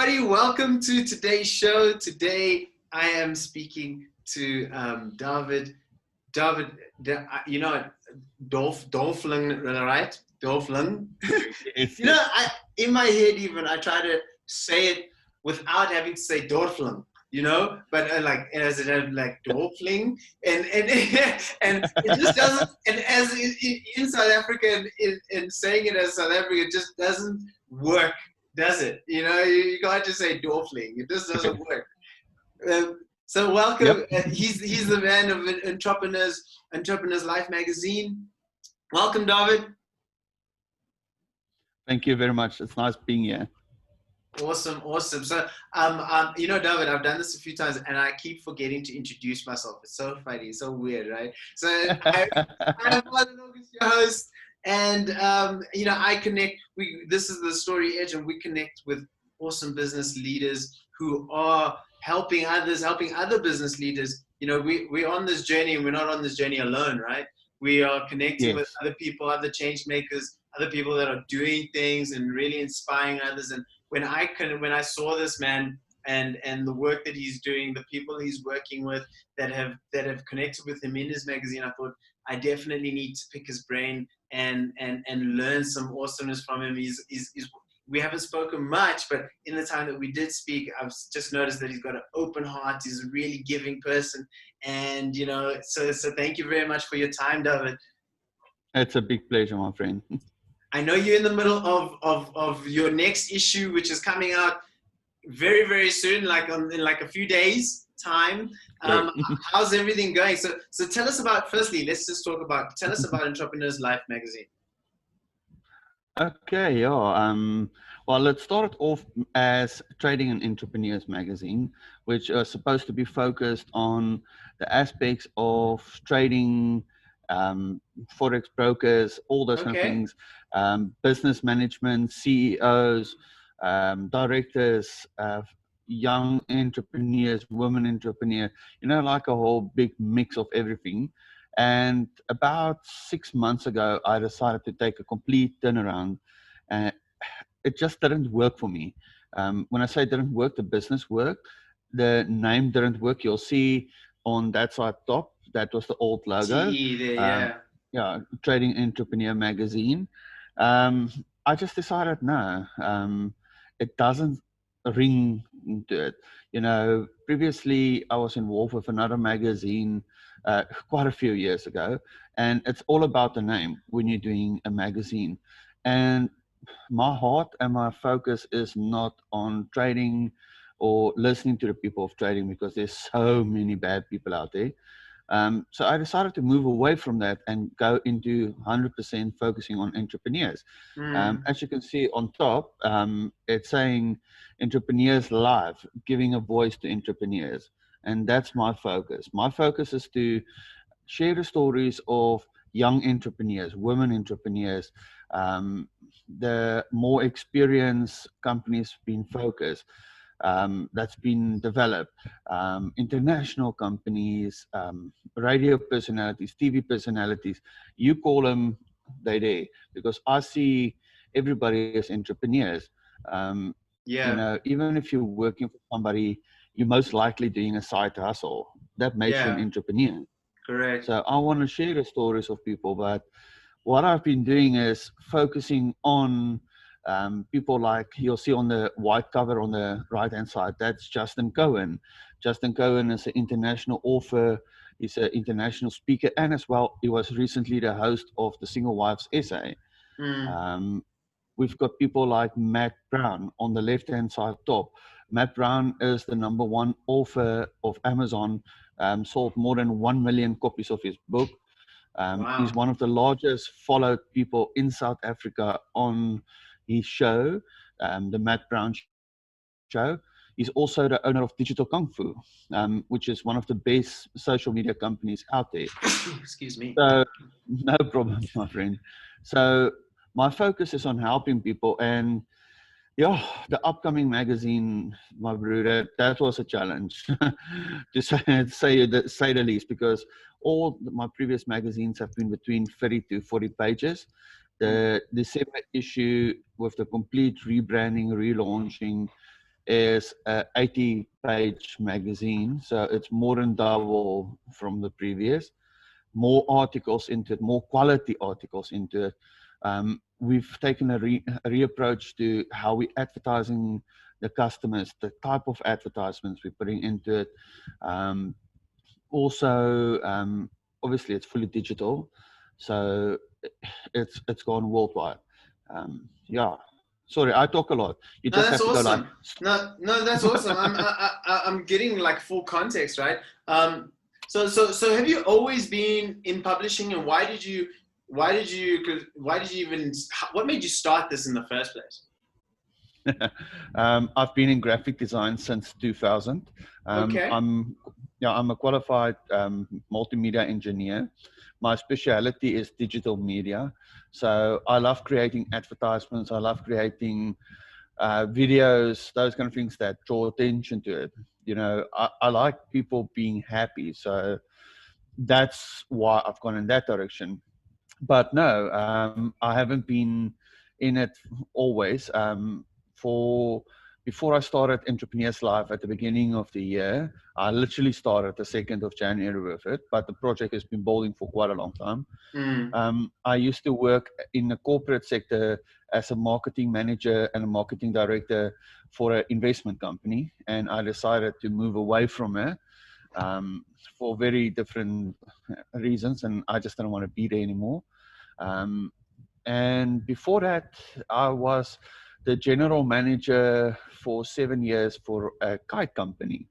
everybody. Welcome to today's show. Today, I am speaking to Dawid. Dawid, you know, Dorfling, right? Dorfling. Yes, You know, yes. in my head even I try to say it without having to say Dorfling. You know, but like as it like Dorfling, and and it just doesn't. And as in South Africa, and saying it as South Africa, it just doesn't work, does it? You know, you can't just say Dorfling. It just doesn't work. So welcome. Yep. He's the man of Entrepreneurs Life magazine. Welcome, David. Thank you very much. It's nice being here. Awesome, awesome. So, you know, David, I've done this a few times, and I keep forgetting to introduce myself. It's so funny, so weird, right? So, I'm August, your host, and you know, I connect. This is the Story Edge, and we connect with awesome business leaders who are helping others, helping other business leaders. You know, we're on this journey, and we're not on this journey alone, right? We are connecting with Yes. other people, other change makers, other people that are doing things and really inspiring others. And when I saw this man and the work that he's doing, the people he's working with that have connected with him in his magazine, I thought I definitely need to pick his brain and learn some awesomeness from him. We haven't spoken much, but in the time that we did speak, I've just noticed that he's got an open heart. He's a really giving person, and you know, so thank you very much for your time, David. It's a big pleasure, my friend. I know you're in the middle of your next issue, which is coming out very, very soon, like in like a few days time. Sure. How's everything going? So tell us about, firstly, let's just tell us about Entrepreneurs Life magazine. Okay, yeah. Well, let's start off as Trading and Entrepreneurs magazine, which are supposed to be focused on the aspects of trading, forex brokers, all those kind of Okay. things, business management, CEOs, directors, young entrepreneurs, women entrepreneur. You know, like a whole big mix of everything. And about 6 months ago, I decided to take a complete turnaround. And it just didn't work for me. When I say it didn't work, the business worked. The name didn't work. You'll see on that side top, that was the old logo. TE there, Um, yeah. yeah, Trading Entrepreneur Magazine. Um, I just decided, no, it doesn't ring to it. You know, previously I was involved with another magazine quite a few years ago, and it's all about the name when you're doing a magazine. And my heart and my focus is not on trading or listening to the people of trading, because there's so many bad people out there. So I decided to move away from that and go into 100% focusing on entrepreneurs. Mm. As you can see on top, it's saying Entrepreneurs Live, giving a voice to entrepreneurs. And that's my focus. My focus is to share the stories of young entrepreneurs, women entrepreneurs, the more experienced companies being focused, that's been developed, international companies, radio personalities, TV personalities. You call them, they there, because I see everybody as entrepreneurs. You Yeah, know, even if you're working for somebody, you're most likely doing a side hustle. That makes you an yeah, entrepreneur. correct. So I want to share the stories of people, but what I've been doing is focusing on people like you'll see on the white cover on the right-hand side. That's Justin Cohen. Justin Cohen is an international author. He's an international speaker, and as well, he was recently the host of the Single Wives Essay. Mm. Um, we've got people like Matt Brown on the left-hand side top. Matt Brown is the #1 author of Amazon, sold more than 1 million copies of his book. He's Wow. one of the largest followed people in South Africa on his show, the Matt Brown Show. He's also the owner of Digital Kung Fu, which is one of the best social media companies out there. Excuse me. So, no problem, my friend. So, my focus is on helping people. And yeah, the upcoming magazine, my brother, that was a challenge to say the least, because all my previous magazines have been between 30 to 40 pages. Mm. The December issue with the complete rebranding, relaunching, is a 80-page magazine, so it's more than double from the previous. More articles into it, more quality articles into it. We've taken a reapproach to how we advertising the customers, the type of advertisements we're putting into it. Also, obviously, it's fully digital, so it's gone worldwide. Yeah. Sorry, I talk a lot. You No, just that's have to go like. awesome. No, that's awesome. I'm getting like full context, right? So have you always been in publishing, and why did you even, what made you start this in the first place? I've been in graphic design since 2000. Okay. I'm a qualified multimedia engineer. My specialty is digital media. So I love creating advertisements. I love creating videos, those kind of things that draw attention to it. You know, I like people being happy. So that's why I've gone in that direction. But no, I haven't been in it always. For Before I started Entrepreneurs Live at the beginning of the year, I literally started the 2nd of January with it, but the project has been building for quite a long time. Mm. I used to work in the corporate sector as a marketing manager and a marketing director for an investment company, and I decided to move away from it for very different reasons, and I just didn't want to be there anymore. Um, and before that, I was the general manager for 7 years for a kite company,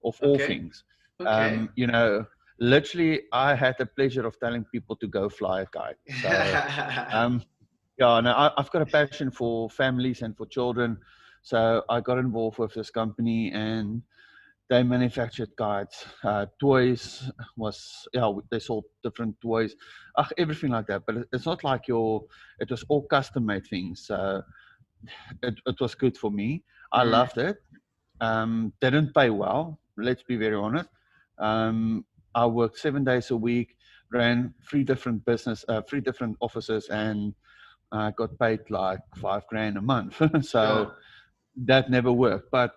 of all Okay. things. Okay. You know, literally, I had the pleasure of telling people to go fly a kite. So, yeah, no, I've got a passion for families and for children. So I got involved with this company, and they manufactured kites. Toys was, yeah, they sold different toys, everything like that. But it's not like it was all custom made things. So it was good for me. I Mm. loved it. Didn't pay well, let's be very honest. I worked 7 days a week, ran three different offices, and I got paid like $5,000 a month. So Sure. that never worked. But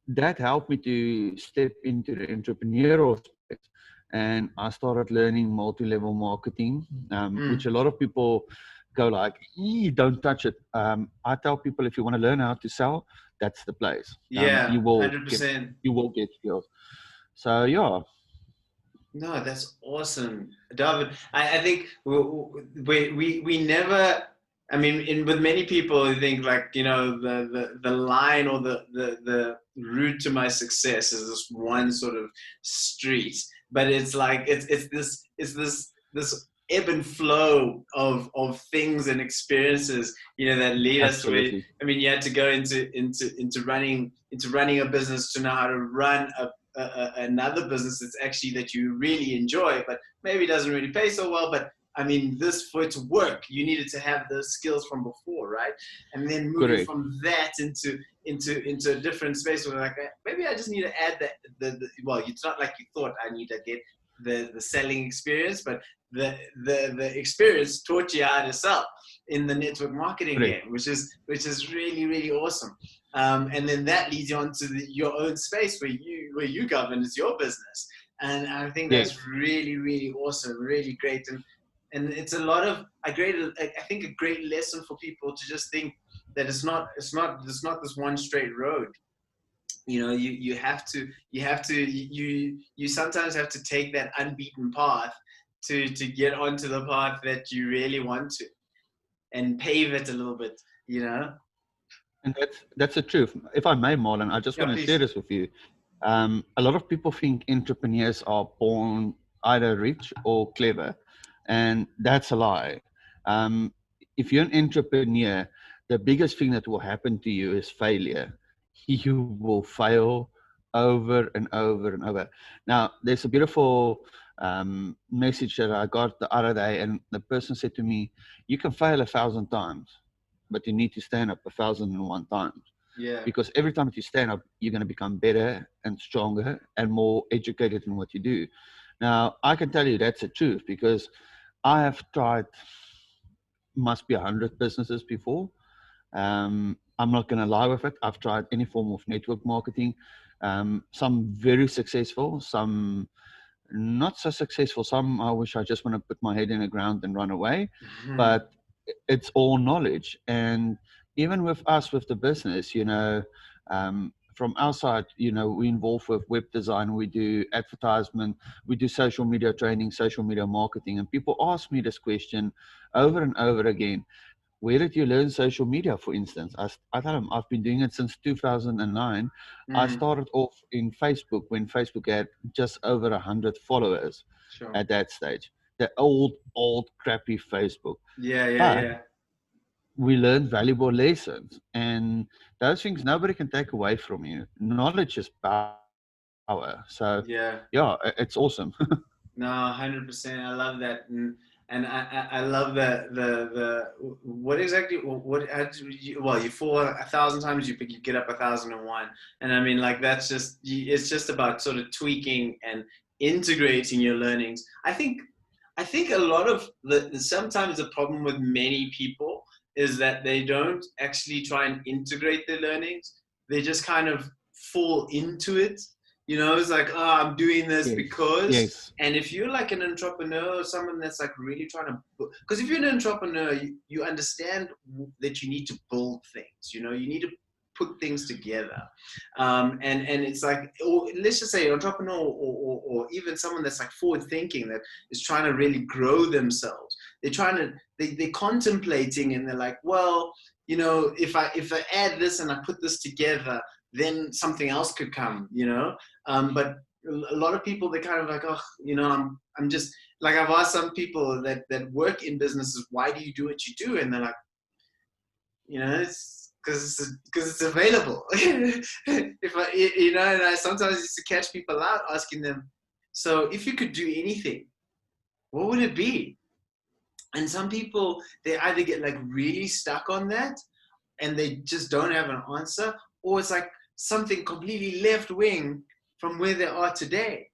that helped me to step into the entrepreneurial space. And I started learning multi-level marketing, which Mm. a lot of people go like, don't touch it. I tell people, if you want to learn how to sell, that's the place. Yeah, You will get 100%. skills. So yeah. No, that's awesome, David. I think we never. I mean, with many people, I think like, the line or the route to my success is this one sort of street, but it's like it's this ebb and flow of things and experiences, that lead us to where. Absolutely. I mean, you had to go into running a business to know how to run another business that's actually that you really enjoy, but maybe doesn't really pay so well. But I mean, this for it to work, you needed to have those skills from before, right? And then moving Correct. from that into a different space where like, maybe I just need to add that well, it's not like you thought I need to get the selling experience, but the experience taught you how to sell in the network marketing Correct. game, which is really, really awesome. And then that leads you on to your own space where you govern. It's your business, and I think Yes. that's really, really awesome, really great. And it's a lot of I think a great lesson for people to just think that it's not this one straight road. You sometimes have to take that unbeaten path to get onto the path that you really want to, and pave it a little bit, And that's the truth. If I may, Marlon, I just Yeah, want to share please. this with you. A lot of people think entrepreneurs are born either rich or clever, and that's a lie. Um, if you're an entrepreneur, the biggest thing that will happen to you is failure. You will fail over and over and over. Now, there's a beautiful message that I got the other day, and the person said to me, "You can fail 1,000 times, but you need to stand up 1,001 times." Yeah. Because every time that you stand up, you're going to become better and stronger and more educated in what you do. Now, I can tell you that's the truth, because I have tried, must be 100 businesses before. I'm not going to lie with it. I've tried any form of network marketing, some very successful, some not so successful. Some I wish I just want to put my head in the ground and run away, but it's all knowledge. And even with us, with the business, from our side, we involved with web design, we do advertisement, we do social media training, social media marketing. And people ask me this question over and over again. Where did you learn social media, for instance? I tell them I've been doing it since 2009. I started off in Facebook when Facebook had just over 100 followers Sure. at that stage. The old, crappy Facebook. Yeah, yeah, But yeah. we learned valuable lessons. And those things nobody can take away from you. Knowledge is power. So, yeah, Yeah. it's awesome. No, 100%. I love that, and I love the what exactly what how do you, well, you fall 1,000 times, you get up 1,001, and I mean, like, that's just it's just about sort of tweaking and integrating your learnings. I think a lot of sometimes the problem with many people is that they don't actually try and integrate their learnings. They just kind of fall into it. It's like, oh, I'm doing this Yes, because. yes. And if you're like an entrepreneur or someone that's like really trying to, because if you're an entrepreneur, you understand that you need to build things. You need to put things together, and it's like, or let's just say, an entrepreneur, or even someone that's like forward thinking, that is trying to really grow themselves. They're contemplating, and they're like, well, if I add this and I put this together, then something else could come. But a lot of people, they're kind of like, oh, I'm just like, I've asked some people that work in businesses, why do you do what you do? And they're like, it's because it's available. If I, and I sometimes used to catch people out asking them, so if you could do anything, what would it be? And some people, they either get like really stuck on that and they just don't have an answer, or it's like something completely left wing from where they are today.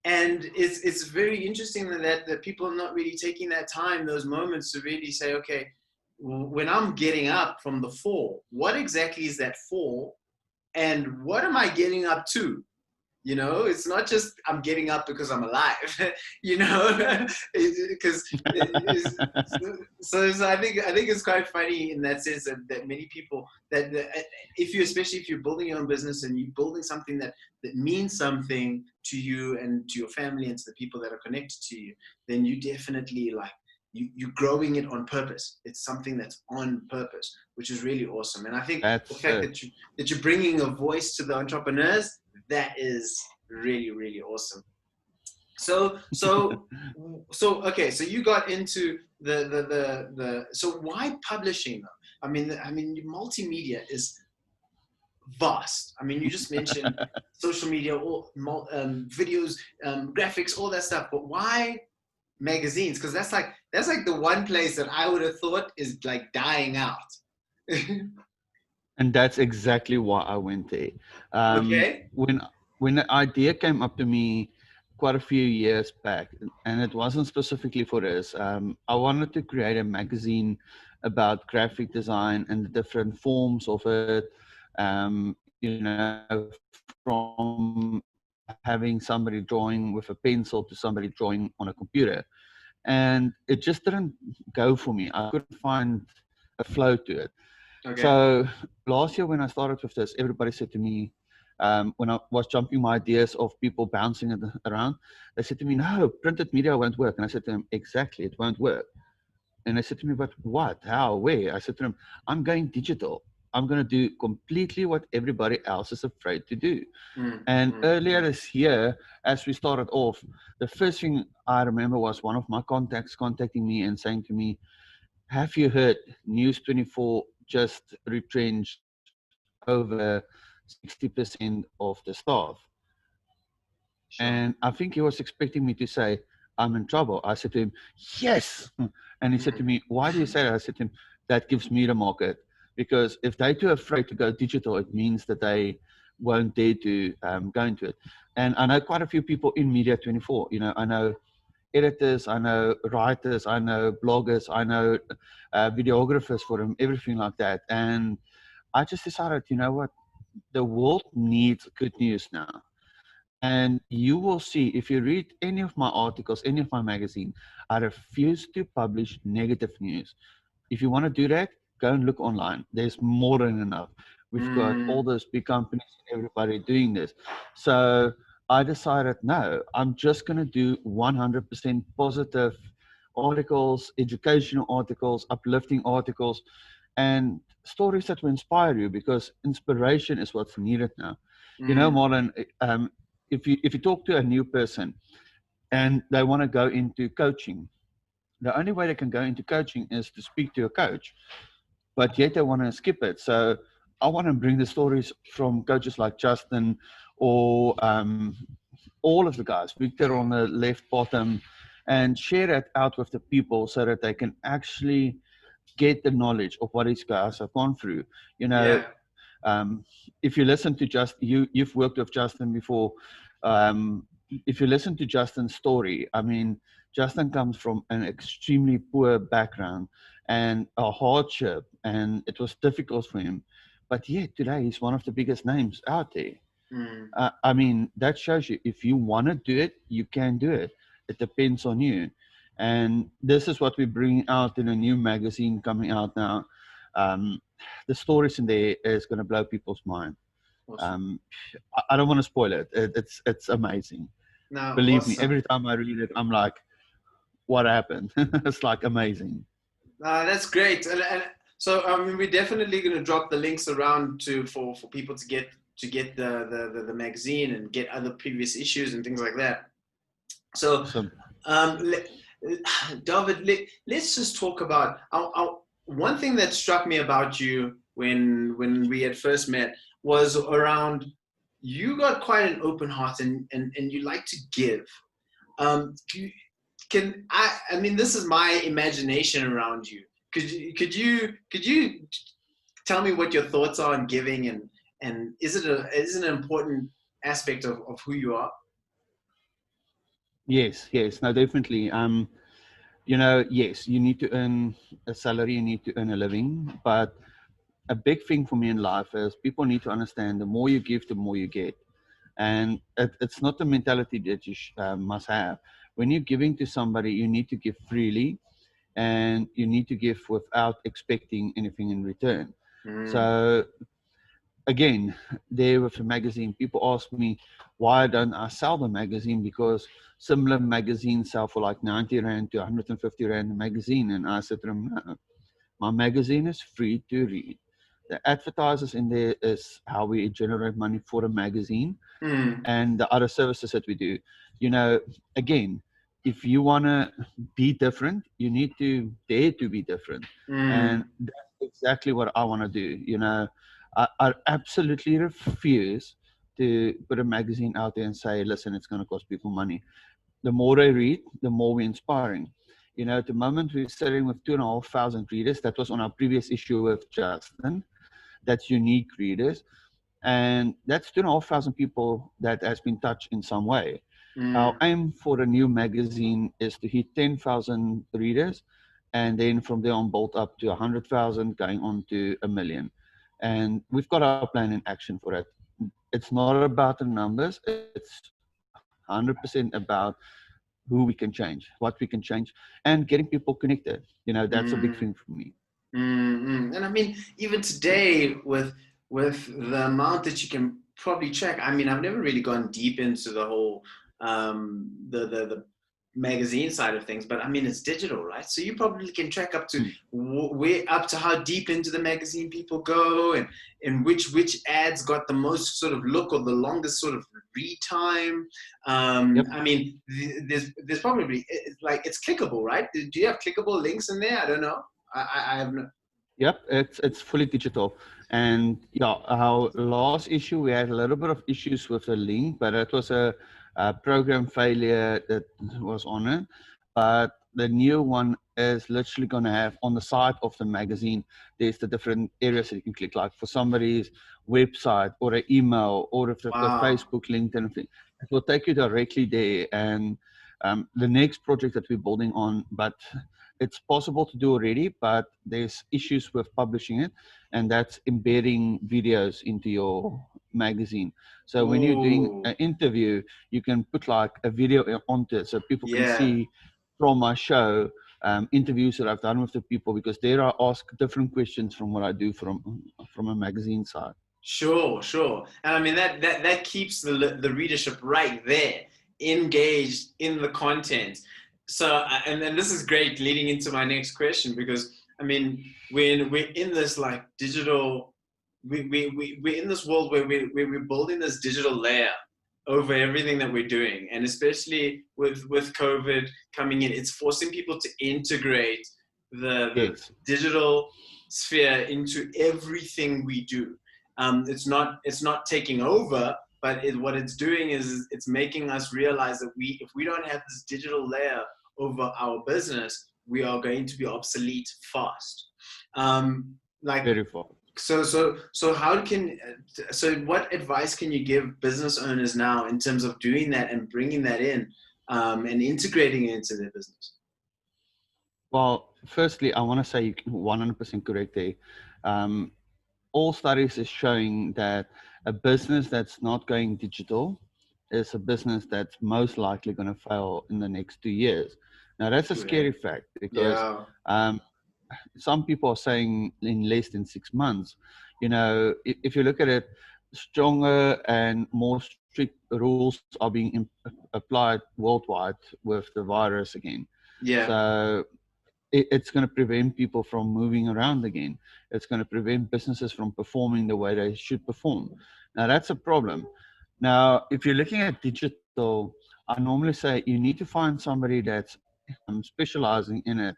And it's very interesting that people are not really taking that time, those moments, to really say, okay, when I'm getting up from the fall, what exactly is that fall, and what am I getting up to? It's not just I'm getting up because I'm alive. Because so I think it's quite funny in that sense, that many people, that especially if you're building your own business and you're building something that means something to you and to your family and to the people that are connected to you, then you definitely, like, you're growing it on purpose. It's something that's on purpose, which is really awesome. And I think the That's fact it. that you're bringing a voice to the entrepreneurs, that is really, really awesome. So okay, so you got into so why publishing though? I mean multimedia is vast. I mean, you just mentioned social media, all videos, graphics, all that stuff, but why magazines? Because that's like the one place that I would have thought is like dying out. And that's exactly why I went there. Okay. When the idea came up to me quite a few years back, and it wasn't specifically for this, I wanted to create a magazine about graphic design and the different forms of it. From having somebody drawing with a pencil to somebody drawing on a computer, and it just didn't go for me. I couldn't find a flow to it. Okay. So last year when I started with this, everybody said to me, when I was jumping my ideas of people bouncing it around, they said to me, no, printed media won't work. And I said to them, exactly, it won't work. And they said to me, but what, how, where? I said to them, I'm going digital. I'm going to do completely what everybody else is afraid to do. And earlier this year, as we started off, the first thing I remember was one of my contacts contacting me and saying to me, have you heard News 24 just retrenched over 60% of the staff? Sure. And I think he was expecting me to say, I'm in trouble. I said to him, yes. And he said to me, why do you say that? I said to him, that gives me the market. Because if they're too afraid to go digital, it means that they won't dare to go into it. And I know quite a few people in Media 24. I know editors, I know writers, I know bloggers, I know videographers for them, everything like that. And I just decided, you know what, the world needs good news now. And you will see, if you read any of my articles, any of my magazine, I refuse to publish negative news. If you want to do that, go and look online. There's more than enough. We've got all Mm, those big companies and everybody doing this. So I decided, no, I'm just going to do 100% positive articles, educational articles, uplifting articles, and stories that will inspire you, because inspiration is what's needed now. You know, mm, Marlon, if you talk to a new person and they want to go into coaching, the only way they can go into coaching is to speak to a coach, but yet they want to skip it. So I want to bring the stories from coaches like Justin, or all of the guys, Victor on the left bottom, and share it out with the people so that they can actually get the knowledge of what these guys have gone through. You know, yeah. um, if you listen to you've worked with Justin before. If you listen to Justin's story, I mean, Justin comes from an extremely poor background and a hardship, and it was difficult for him. But yet today he's one of the biggest names out there. Mm, I mean, that shows you, if you want to do it, you can do it. It depends on you. And this is what we bring out in a new magazine coming out now. Um, the stories in there is going to blow people's mind. awesome. Um, I don't want to spoil it. It's amazing. Now, Believe me, awesome. every time I read it, I'm like, what happened? It's like amazing. That's great. And so we're definitely going to drop the links around to for people to get the magazine and get other previous issues and things like that. So, Awesome. um, le- David, let's just talk about one thing that struck me about you when we had first met was around you got quite an open heart and you like to give. Do can I mean, this is my imagination around you. Could you tell me what your thoughts are on giving and is it an important aspect of who you are? Yes, yes, no, definitely. You know, yes, you need to earn a salary, you need to earn a living, but a big thing for me in life is people need to understand, the more you give, the more you get. And it's not the mentality that you must have. When you're giving to somebody, you need to give freely, and you need to give without expecting anything in return. Mm, So again, there with the magazine, people ask me, why don't I sell the magazine? Because similar magazines sell for like 90 Rand to 150 Rand a magazine. And I said to them, no, my magazine is free to read. The advertisers in there is how we generate money for a magazine, mm, and the other services that we do. You know, again, if you want to be different, you need to dare to be different. And mm, that's exactly what I want to do. You know, I absolutely refuse to put a magazine out there and say, listen, it's going to cost people money. The more I read, the more we're inspiring. You know, at the moment we're sitting with 2,500 readers. That was on our previous issue with Justin. That's unique readers. And that's 2,500 people that has been touched in some way. Our mm, aim for the new magazine is to hit 10,000 readers, and then from there on build up to 100,000, going on to a million. And we've got our plan in action for that. It's not about the numbers, it's 100% about who we can change, what we can change, and getting people connected. You know, that's a big mm. thing for me. And I mean, even today, with the amount that you can probably track, I mean, I've never really gone deep into the whole the magazine side of things, but I mean, it's digital, right? So you probably can track up to Mm. where up to how deep into the magazine people go, and which ads got the most sort of look or the longest sort of read time. Yep. I mean, there's probably like it's clickable, right? Do you have clickable links in there? I don't know. I have no. Yep, it's fully digital. And yeah, our last issue we had a little bit of issues with the link, but it was a program failure that was on it. But the new one is literally going to have on the side of the magazine, there's the different areas that you can click, like for somebody's website or an email, or if they've got Wow. Facebook, LinkedIn, it will take you directly there. And the next project that we're building on, but it's possible to do already, but there's issues with publishing it, and that's embedding videos into your magazine. So when you're doing Ooh, an interview, you can put like a video onto it so people can yeah. see from my show interviews that I've done with the people, because there I ask different questions from what I do from a magazine side. Sure, sure. And I mean that keeps the readership right there, engaged in the content. So and then this is great leading into my next question, because I mean when we're in this like digital, we're in this world where we're building this digital layer over everything that we're doing, and especially with COVID coming in, it's forcing people to integrate the Yes, digital sphere into everything we do. It's not taking over, but what it's doing is it's making us realize that if we don't have this digital layer over our business, we are going to be obsolete fast. Like very far. so how can so what advice can you give business owners now in terms of doing that and bringing that in, and integrating it into their business? Well, firstly, I want to say you're 100% correct there. Um, all studies is showing that a business that's not going digital is a business that's most likely going to fail in the next 2 years. Now, that's a scary fact, because Yeah, um, some people are saying in less than 6 months. You know, if you look at it, stronger and more strict rules are being applied worldwide with the virus again. yeah. So it's going to prevent people from moving around again. It's going to prevent businesses from performing the way they should perform. Now, that's a problem. Now, if you're looking at digital, I normally say you need to find somebody that's specializing in it.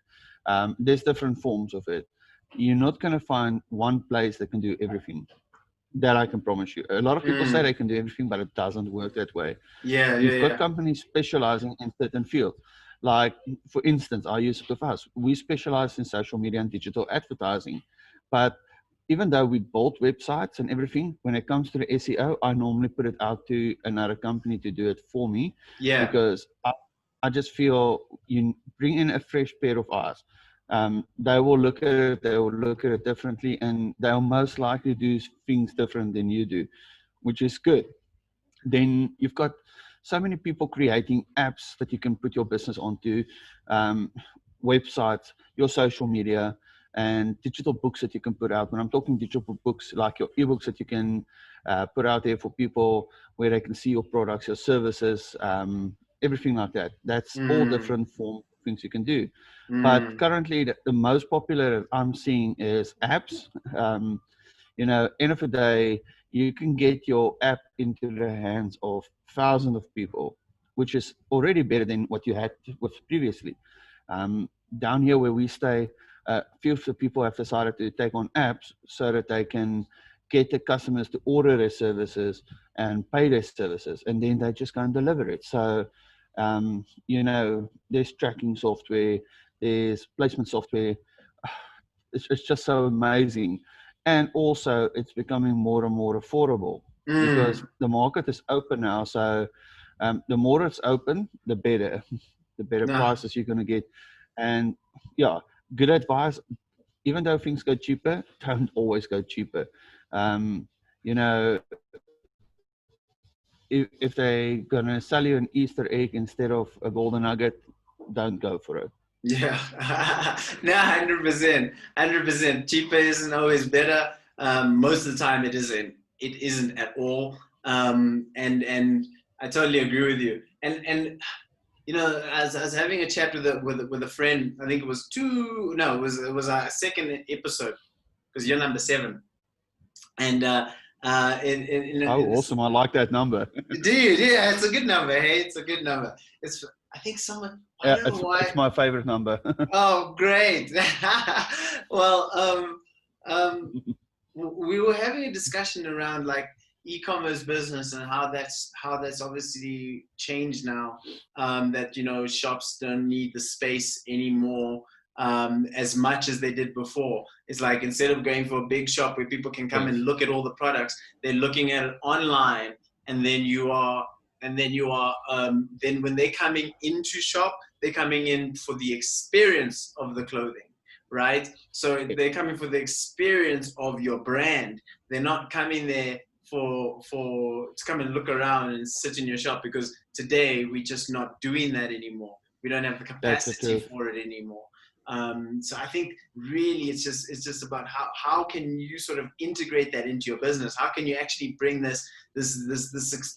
There's different forms of it. You're not going to find one place that can do everything. That I can promise you. A lot of people say Mm. they can do everything, but it doesn't work that way. Yeah, yeah, You've got yeah. companies specializing in certain fields. Like, for instance, I use it with us. We specialize in social media and digital advertising. But even though we build websites and everything, when it comes to the SEO, I normally put it out to another company to do it for me, Yeah. because I just feel you bring in a fresh pair of eyes. They will look at it, they will look at it differently, and they'll most likely do things different than you do, which is good. Then you've got so many people creating apps that you can put your business onto, um, websites, your social media, and digital books that you can put out. When I'm talking digital books, like your ebooks that you can put out there for people, where they can see your products, your services, everything like that. That's all Mm, different form things you can do. But mm. currently, the most popular I'm seeing is apps. End of the day, you can get your app into the hands of thousands of people, which is already better than what you had with previously. Down here where we stay, few of the people have decided to take on apps so that they can get the customers to order their services and pay their services, and then they just go and deliver it. So, there's tracking software, there's placement software. It's just so amazing. And also, it's becoming more and more affordable, because Mm. the market is open now. So the more it's open, the better, the better Nah. prices you're going to get. And yeah, good advice. Even though things go cheaper, don't always go cheaper. Um, you know, if they're going to sell you an Easter egg instead of a golden nugget, don't go for it. Yeah. No, 100%. 100%. Cheaper isn't always better. Most of the time it isn't. It isn't at all. And I totally agree with you. And as I was having a chat with a friend, I think it was two. No, it was a second episode, because you're number 7. And Oh, awesome. I like that number. dude, yeah, it's a good number. Hey, it's a good number. It's I think someone, I Yeah, don't know it's why. my favorite number. Oh, great. Well, we were having a discussion around like e-commerce business and how that's obviously changed now. That shops don't need the space anymore, as much as they did before. It's like, instead of going for a big shop where people can come and Yes. look at all the products, they're looking at it online, and then you are then when they're coming into shop, they're coming in for the experience of the clothing, right? So they're coming for the experience of your brand. They're not coming there for to come and look around and sit in your shop, because today we're just not doing that anymore. We don't have the That's the capacity truth. for it anymore. So I think really it's just about how can you sort of integrate that into your business? How can you actually bring this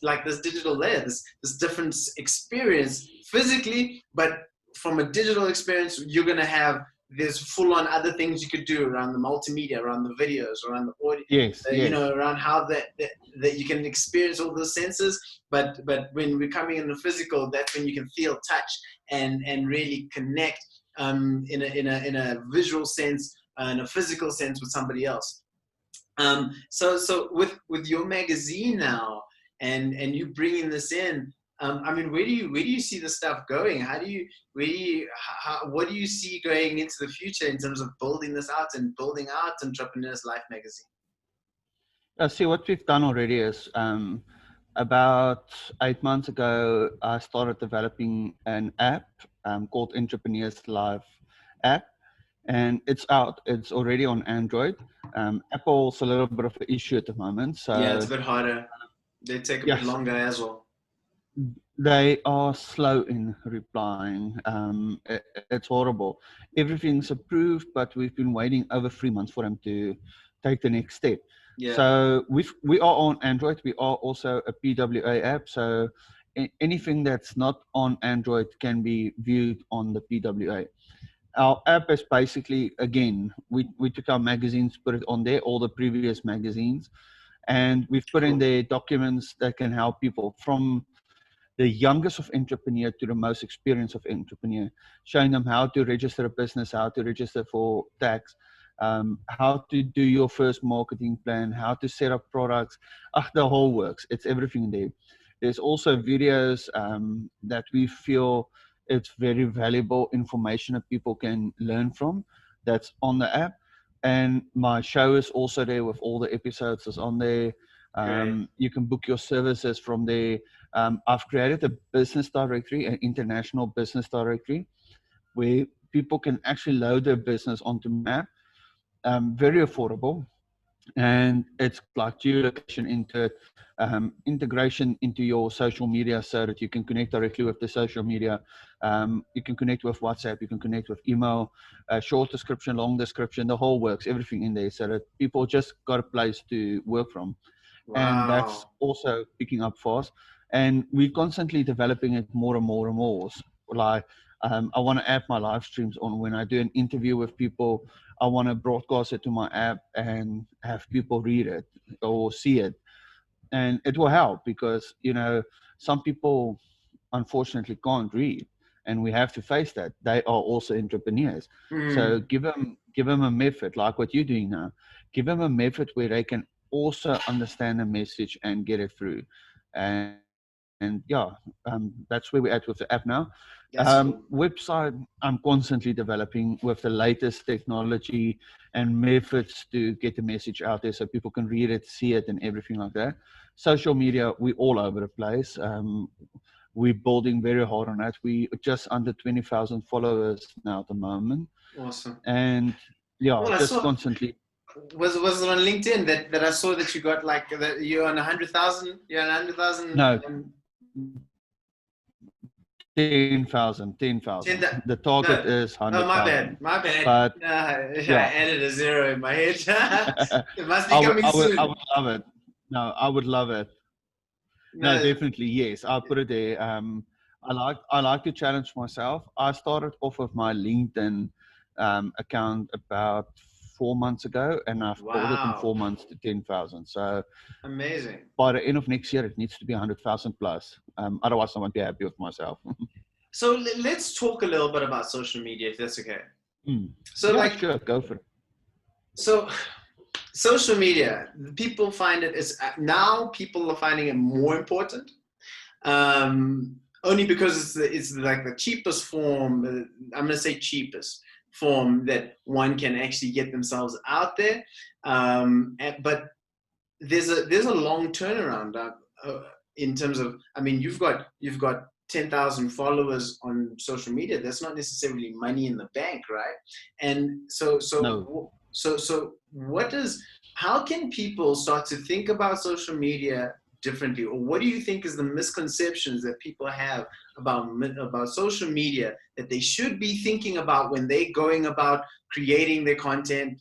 like this digital layer, this different experience physically, but from a digital experience, you're gonna have there's full on other things you could do around the multimedia, around the videos, around the audio, Yes, yes. around how that you can experience all those senses. But when we're coming in the physical, that's when you can feel, touch, and really connect in a visual sense, in a physical sense with somebody else. So with your magazine now, and you bringing this in, I mean, where do you see the stuff going? What do you see going into the future in terms of building this out and building out Entrepreneur's Life magazine? See, what we've done already is about 8 months ago, I started developing an app called Entrepreneur's Life app, and it's out. It's already on Android. Apple's a little bit of an issue at the moment, Yeah, it's so a bit harder. They take a bit yes, longer as well. they are slow in replying. It's horrible. Everything's approved, but we've been waiting over 3 months for them to take the next step. Yeah, So we are on Android. We are also a PWA app. So anything that's not on Android can be viewed on the PWA. Our app is basically, again, we took our magazines, put it on there, all the previous magazines, and we've put in cool. there documents that can help people from the youngest of entrepreneur to the most experienced of entrepreneur, showing them how to register a business, how to register for tax, how to do your first marketing plan, how to set up products. The whole works. It's everything there. There's also videos that we feel it's very valuable information that people can learn from. That's on the app. And my show is also there with all the episodes is on there. Great. You can book your services from there. I've created a business directory, an international business directory, where people can actually load their business onto map. Very affordable, and it's like geolocation into it, integration into your social media so that you can connect directly with the social media. You can connect with WhatsApp, you can connect with email, short description, long description, the whole works, everything in there, so that people just got a place to work from. And that's Wow. also picking up fast, and we're constantly developing it more and more and more. Like I want to add my live streams on when I do an interview with people. I want to broadcast it to my app and have people read it or see it, and it will help because some people unfortunately can't read, and we have to face that they are also entrepreneurs. So Mm. give them a method like what you're doing now. Give them a method where they can also understand the message and get it through. And that's where we're at with the app now. That's cool. Website, I'm constantly developing with the latest technology and methods to get the message out there so people can read it, see it, and everything like that. Social media, we all over the place. We're building very hard on that. We just under 20,000 followers now at the moment, Awesome. and yeah, Well, I just saw constantly. was it on LinkedIn that I saw that you got like that you're on 100,000. You're on 100,000. No, 10,000. 10, The target no, is oh, my 100,000. bad, my bad. But I yeah, added a zero in my head. It must be I would, coming I would, I soon. would love it. No, I would love it. No, No, definitely yes. I'll put it there. I like to challenge myself. I started off with my LinkedIn account about 4 months ago, and I've built it in wow, 4 months to 10,000. So amazing. by the end of next year, it needs to be 100,000 plus. Otherwise, I won't be happy with myself. So let's talk a little bit about social media, if that's okay. So Yeah, like, sure, go for it. so social media, people find it is now people are finding it more important. Only because it's like the cheapest form. I'm gonna say cheapest form that one can actually get themselves out there. But there's a long turnaround in terms of. I mean, you've got 10,000 followers on social media, that's not necessarily money in the bank, right? And No. so how can people start to think about social media differently, or what do you think is the misconceptions that people have about social media that they should be thinking about when they're going about creating their content,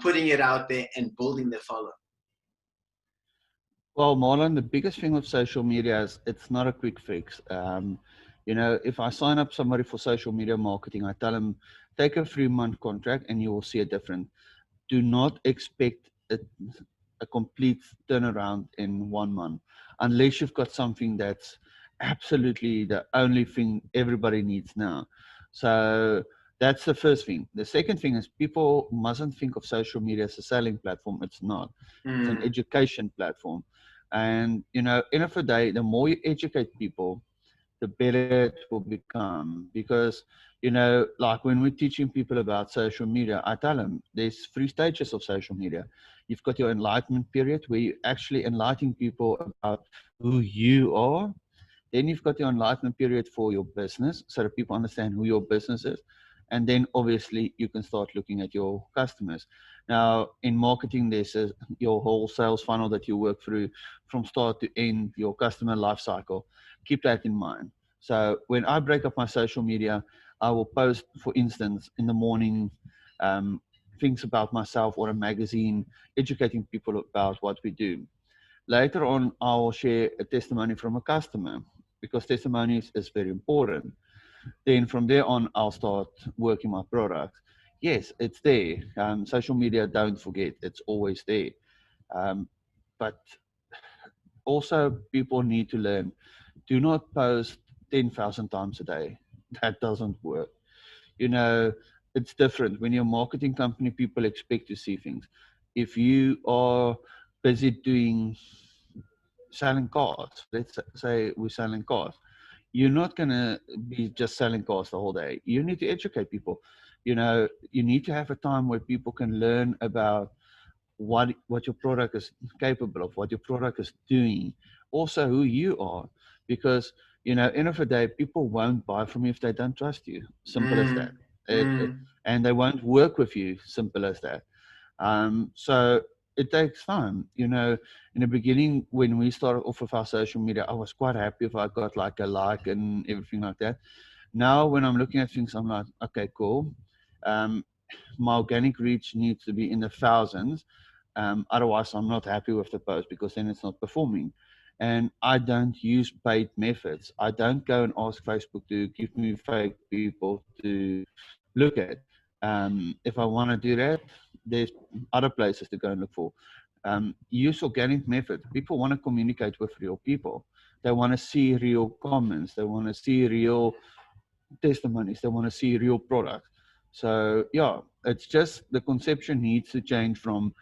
putting it out there, and building their following? Well, Marlon, the biggest thing with social media is it's not a quick fix. If I sign up somebody for social media marketing, I tell them take a 3-month contract and you will see a difference. Do not expect a complete turnaround in 1 month, unless you've got something that's absolutely the only thing everybody needs now. So that's the first thing. The second thing is people mustn't think of social media as a selling platform. It's not. It's an Mm, education platform. And, end of the day, the more you educate people, the better it will become. Because, like when we're teaching people about social media, I tell them there's 3 stages of social media. You've got your enlightenment period where you're actually enlightening people about who you are. Then you've got your enlightenment period for your business so that people understand who your business is. And then obviously you can start looking at your customers. Now, in marketing, there's your whole sales funnel that you work through from start to end, your customer life cycle. Keep that in mind. So when I break up my social media, I will post, for instance, in the morning, um, things about myself or a magazine, educating people about what we do. Later on, I'll share a testimony from a customer because testimonies is very important. Then from there on, I'll start working my product. Yes, it's there. Social media, don't forget, it's always there. Um, but also, people need to learn. Do not post 10,000 times a day. That doesn't work. You know, it's different. When you're a marketing company, people expect to see things. If you are busy doing selling cars, let's say we're selling cars, you're not going to be just selling cars the whole day. You need to educate people. You need to have a time where people can learn about what your product is capable of, what your product is doing, also who you are. Because, end of the day, people won't buy from you if they don't trust you. Simple as that. mm, It, mm, and they won't work with you. Simple as that. So it takes time. In the beginning, when we started off with our social media, I was quite happy if I got like a like and everything like that. Now, when I'm looking at things, I'm like, okay, cool. Um, my organic reach needs to be in the thousands. Otherwise, I'm not happy with the post because then it's not performing. And I don't use paid methods. I don't go and ask Facebook to give me fake people to look at. If I want to do that, there's other places to go and look for. Use organic methods. People want to communicate with real people. They want to see real comments. They want to see real testimonies. They want to see real products. So yeah, it's just the conception needs to change from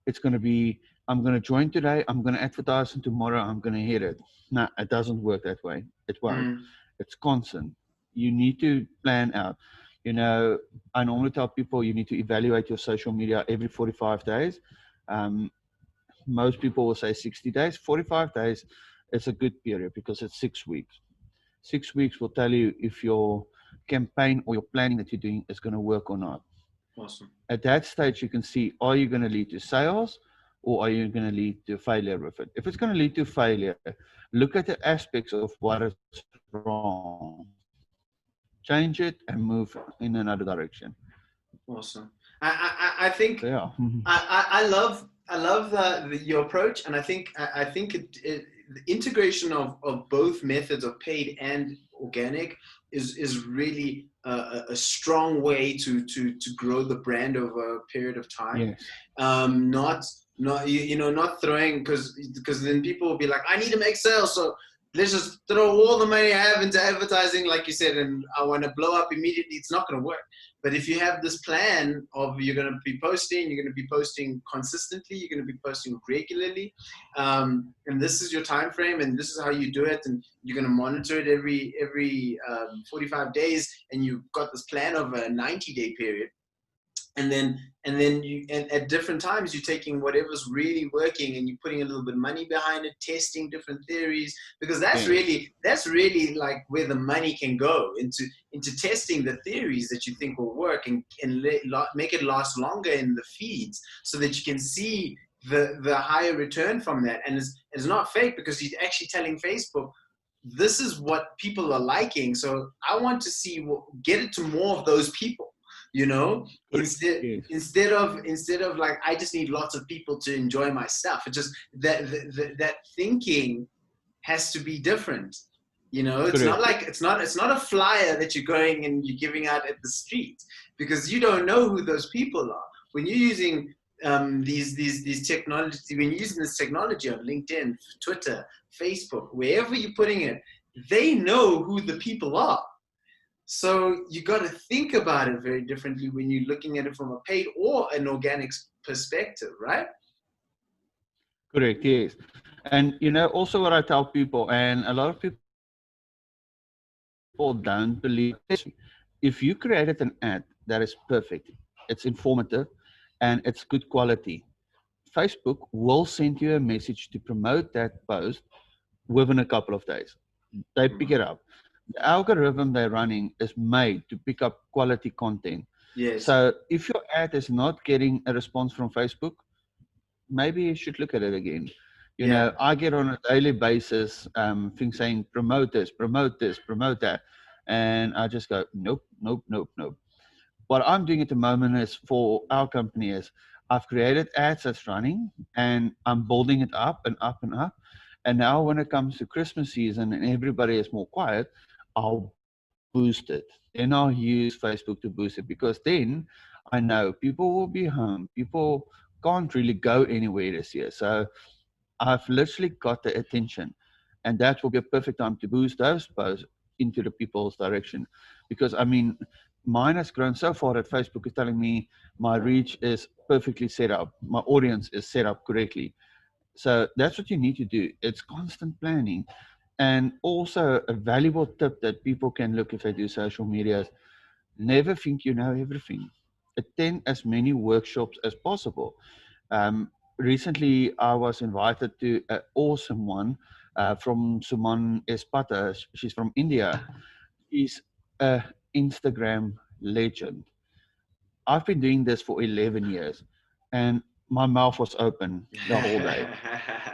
it's going to be I'm going to join today, I'm going to advertise, and tomorrow I'm going to hit it. No, it doesn't work that way. It won't. mm. It's constant. You need to plan out. I normally tell people you need to evaluate your social media every 45 days. Um, Most people will say 60 days. 45 days is a good period because it's 6 weeks. 6 weeks will tell you if your campaign or your planning that you're doing is going to work or not. Awesome. At that stage, you can see, are you going to lead to sales or are you going to lead to failure with it? If it's going to lead to failure, look at the aspects of what is wrong, change it, and move in another direction. Awesome. I So, think yeah. I love your approach, and I think the integration of both methods of paid and organic is really a strong way to grow the brand over a period of time. Yes. Not throwing, because then people will be like, I need to make sales, so let's just throw all the money I have into advertising, like you said, and I want to blow up immediately. It's not going to work. But if you have this plan of you're going to be posting, you're going to be posting consistently, you're going to be posting regularly, and this is your time frame, and this is how you do it, and you're going to monitor it every 45 days, and you've got this plan of a 90-day period, and then you and at different times you're taking whatever's really working and you're putting a little bit of money behind it, testing different theories, because Yes. that's really like where the money can go into testing the theories that you think will work, and make it last longer in the feeds so that you can see the higher return from that. And it's not fake, because he's actually telling Facebook, this is what people are liking, so I want to see, get it to more of those people, you know, Correct. Yes. instead of like, I just need lots of people to enjoy my stuff. It just that thinking has to be different. You know, it's not Correct. like it's not a flyer that you're going and you're giving out at the street, because you don't know who those people are. When you're using these technologies, when you're using this technology on LinkedIn, Twitter, Facebook, wherever you're putting it, they know who the people are. So you got to think about it very differently when you're looking at it from a paid or an organic perspective, right? Correct. Yes. And also what I tell people, and a lot of people don't believe it, if you created an ad that is perfect, it's informative, and it's good quality, Facebook will send you a message to promote that post within a couple of days. They pick it up. The algorithm they're running is made to pick up quality content. Yes. So if your ad is not getting a response from Facebook, maybe you should look at it again. Yeah. I get on a daily basis things saying promote this, promote this, promote that. And I just go, nope, nope, nope, nope. What I'm doing at the moment is, for our company, is I've created ads that's running and I'm building it up and up and up. And now when it comes to Christmas season and everybody is more quiet, I'll boost it. Then I'll use Facebook to boost it, because then I know people will be home. People can't really go anywhere this year. So I've literally got the attention, and that will be a perfect time to boost those posts into the people's direction. Because I mean, mine has grown so far that Facebook is telling me my reach is perfectly set up, my audience is set up correctly. So that's what you need to do. It's constant planning. And also, a valuable tip that people can look if they do social media is, never think you know everything. Attend as many workshops as possible. Recently, I was invited to an awesome one from Suman Espata. She's from India. She's a Instagram legend. I've been doing this for 11 years, and my mouth was open the whole day.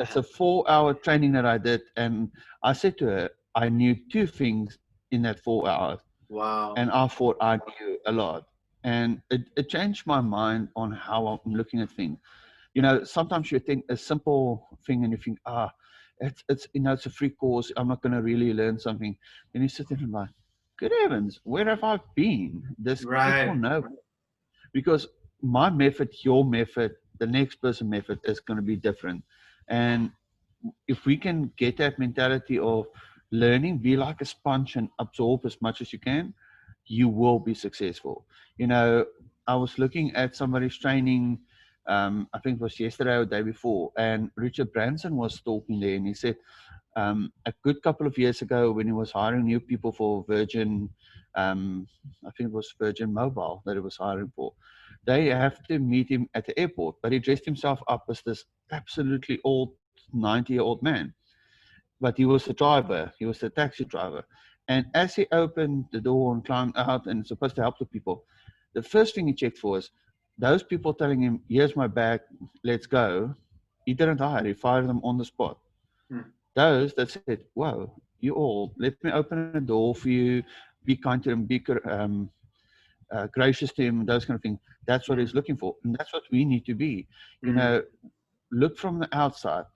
It's a 4-hour training that I did, and I said to her, I knew 2 things in that 4 hours, Wow. and I thought I knew a lot. And it changed my mind on how I'm looking at things. Sometimes you think a simple thing and you think, it's a free course. I'm not going to really learn something. Then you sit there and like, good heavens, where have I been? There's people Right. know, because my method, your method, the next person method is going to be different. And if we can get that mentality of learning, be like a sponge and absorb as much as you can, you will be successful. I was looking at somebody's training, I think it was yesterday or the day before, and Richard Branson was talking there, and he said, a good couple of years ago, when he was hiring new people for Virgin, I think it was Virgin Mobile that he was hiring for, they have to meet him at the airport, but he dressed himself up as this absolutely old 90-year-old man. But he was the driver, he was the taxi driver. And as he opened the door and climbed out and supposed to help the people, the first thing he checked for was those people telling him, here's my bag, let's go. He didn't hire, he fired them on the spot. Hmm. Those that said, whoa, you all, let me open a door for you, be kind to them, be gracious to him, those kind of things. That's what he's Hmm. looking for. And that's what we need to be. You Hmm. know, look from the outside,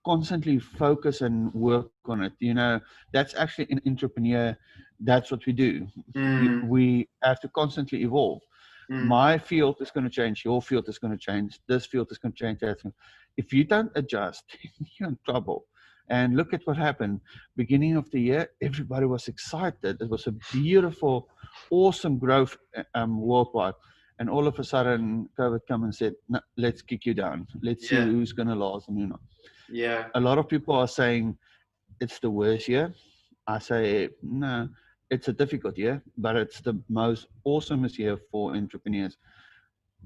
constantly focus and work on it. That's actually an entrepreneur. That's what we do. Hmm. We have to constantly evolve. Hmm. My field is going to change. Your field is going to change. This field is going to change. If you don't adjust, you're in trouble. And look at what happened. Beginning of the year, everybody was excited. It was a beautiful, awesome growth worldwide. And all of a sudden, COVID come and said, no, let's kick you down. Let's see Yeah. who's going to last and who not. Yeah. A lot of people are saying it's the worst year. I say, no, it's a difficult year, but it's the most awesomest year for entrepreneurs.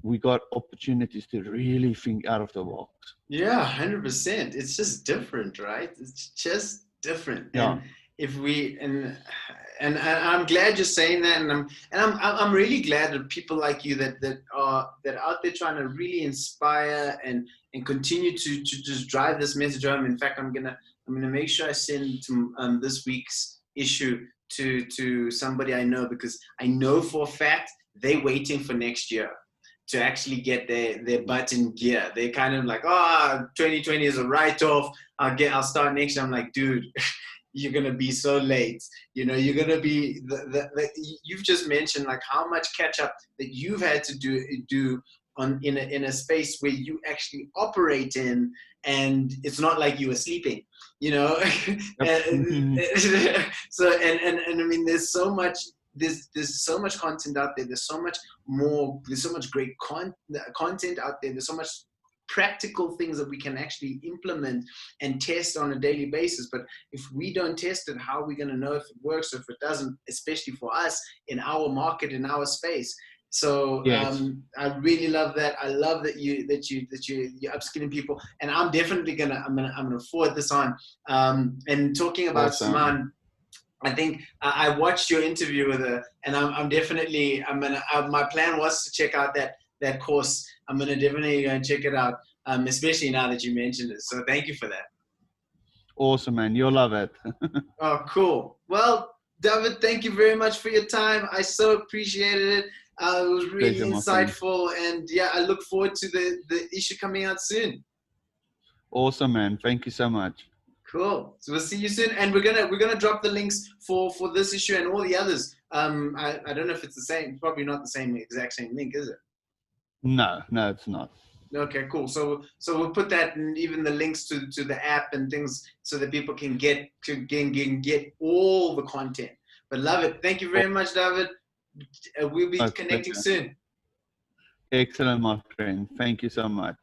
We got opportunities to really think out of the box. Yeah, 100%. It's just different, right? It's just different. Yeah, And if we I'm glad you're saying that, and I'm really glad that people like you that are out there trying to really inspire and continue to just drive this message home. In fact, I'm gonna make sure I send to this week's issue to somebody I know, because I know for a fact they're waiting for next year to actually get their butt in gear. They're kind of like, 2020 is a write-off. I'll start next year. I'm like, dude, you're gonna be so late. You're gonna be you've just mentioned like how much catch up that you've had to do in a space where you actually operate in, and it's not like you were sleeping. yep. So and I mean, there's so much. There's so much content out there. There's so much great content out there. There's so much practical things that we can actually implement and test on a daily basis. But if we don't test it, how are we going to know if it works or if it doesn't, especially for us in our market, in our space? So Yes, I really love that. I love that you're upskilling people, and I'm definitely I'm gonna forward this on. And talking about awesome. Saman, I think I watched your interview with her, and I'm definitely my plan was to check out that course. I'm gonna definitely go and check it out, especially now that you mentioned it. So thank you for that. Awesome, man. You'll love it. Oh, cool. Well, David, thank you very much for your time. I so appreciated it. It was really Pleasure, my friend. insightful, and yeah, I look forward to the issue coming out soon. Awesome, man. Thank you so much. Cool. So we'll see you soon, and we're gonna drop the links for this issue and all the others. I don't know if it's the same. Probably not the same exact same link, is it? No, no, it's not. Okay, cool. So we'll put that and even the links to the app and things so that people can get all the content. But love it. Thank you very much, David. We'll be My connecting pleasure. soon. Excellent, my friend. Thank you so much.